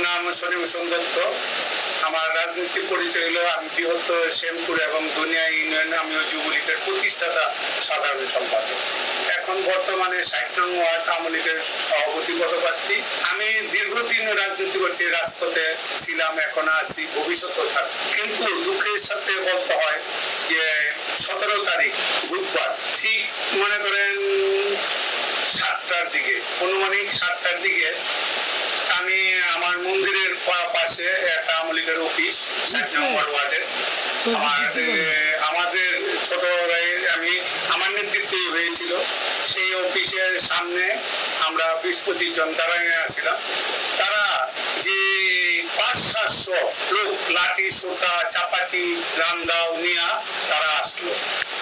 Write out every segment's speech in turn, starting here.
নাম সলিম হোসেন দত্ত। আমার রাজনৈতিক পরিচয় হলো আমি বৃহত্তর শ্যামপুর এবং দুনিয়া ইউনিয়ন আমিও যুবলীগের প্রতিষ্ঠাতা সাধারণ সম্পাদক। এখন বর্তমানে ৬০ নং ওয়ার্ড আওয়ামী লীগের সভাপতি পদপ্রার্থী। আমি দীর্ঘদিন রাজনীতি করছি, রাজপথে ছিলাম, এখন আছি, ভবিষ্যতেও থাকবো। কিন্তু দুঃখের সাথে বলতে হয় যে ১৭ তারিখ বুধবার ঠিক মনে করেন ৭টার দিকে, অনুমানিক 7টার দিকে আমি আমার মন্দিরের পাশে একটা আওয়ামী লীগের অফিস ৬০ নম্বর ওয়ার্ডে আমাদের ছোট আমি আমার নেতৃত্বে হয়েছিল। সেই অফিসের সামনে আমরা ২০-২৫ জন দাঁড়িয়ে আছিলাম। তারা যে ৫-৭০০ লোক লাঠি সোটা চাপাতি রামদাও নিয়ে তারা আসলো,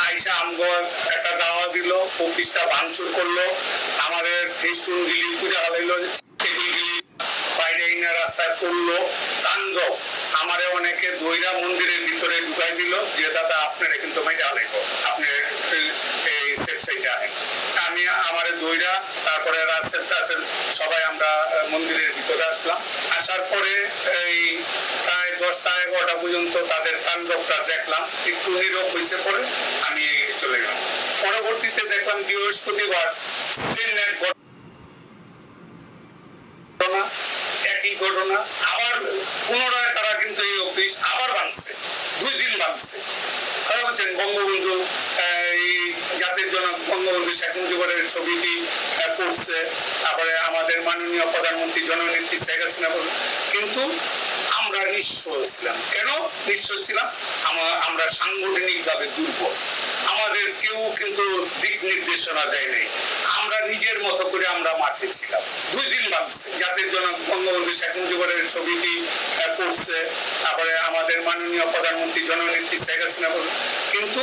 আইসা আমগো একটা দাওয়া দিল, অফিসটা ভাঙচুর করলো, আমাদের ফেস্টুন গিলি পূজা হলাইলো, বাইরে রাস্তায় করলো তাণ্ডব। আমারে অনেকে দইরা মন্দিরের ভিতরে ঢুকাই দিল যে দাদা আপনারা কিন্তু মাইটা আলাইবো, আপনি এই সেফ সাইডে আনেন। আমি আমারে দইরা তারপরে সবাই আমরা মন্দিরের ভিতরে আসলাম। আসার পরে এই প্রায় 10টা-11টা পর্যন্ত তাদের তাণ্ডবটা দেখলাম, একটু নীরব হয়েছে, পরে আমি চলে গেলাম। পরবর্তীতে দেখলাম বৃহস্পতিবার সেনেট একই ঘটনা, আবার পুনরায় তারা কিন্তু এই অফিস আবার ভাঙছে, 2 দিন ভাঙছে। তারা বলছেন বঙ্গবন্ধু জাতির জনক বঙ্গবন্ধু শেখ মুজিবুরের ছবিটি পড়ছে, তারপরে আমাদের মাননীয় প্রধানমন্ত্রী জননেত্রী শেখ হাসিনা। কিন্তু আমরা নিঃস্ব ছিলাম। কেন নিঃস্ব ছিলাম? আমরা সাংগঠনিক ভাবে দুর্বল, আমাদের কেউ কিন্তু দিক নির্দেশনা দেয় নাই। আমরা নিজের মতো করে আমরা মাঠে ছিলাম। 2 দিন ভাঙছে, জাতির জনক বঙ্গবন্ধু শেখ মুজিবুরের ছবিটি পড়ছে, তারপরে আমাদের মাননীয় প্রধানমন্ত্রী জননেত্রী শেখ হাসিনা। কিন্তু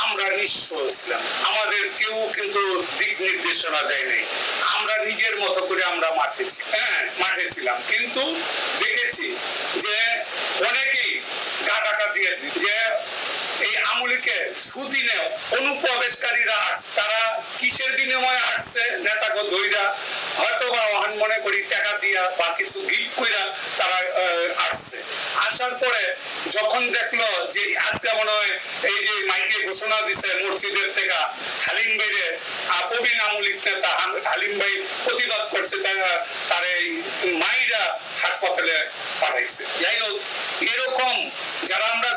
আমরা নিঃস্ব ছিলাম, আমাদের কেউ কিন্তু দিক নির্দেশনা দেয় নাই। আমরা নিজের মতো করে আমরা মাঠে ছিলাম। কিন্তু দেখেছি যে অনেকেই গা টাকা দিয়ে যে এই আমলিকে সুদিনে অনুপ্রবেশকারীরা তারা কিসের বিনিময়ে আসছে, নেতাকে দইরা হয়তো বা মনে করি টাকা দিয়া বা কিছু গিফট কইরা তারা আসছে। আসার পরে যখন দেখলো যে আজকে মনে হয় এই যে মাইকে ঘোষণা দিছে মসজিদের থেকে হালিম ভাইরে প্রবীণ আমলিক নেতা হালিম ভাই প্রতিবাদ করছে, তার এই মাইরা হাসপাতালে পাঠাইছে। যাই হোক, এরকম যারা আমরা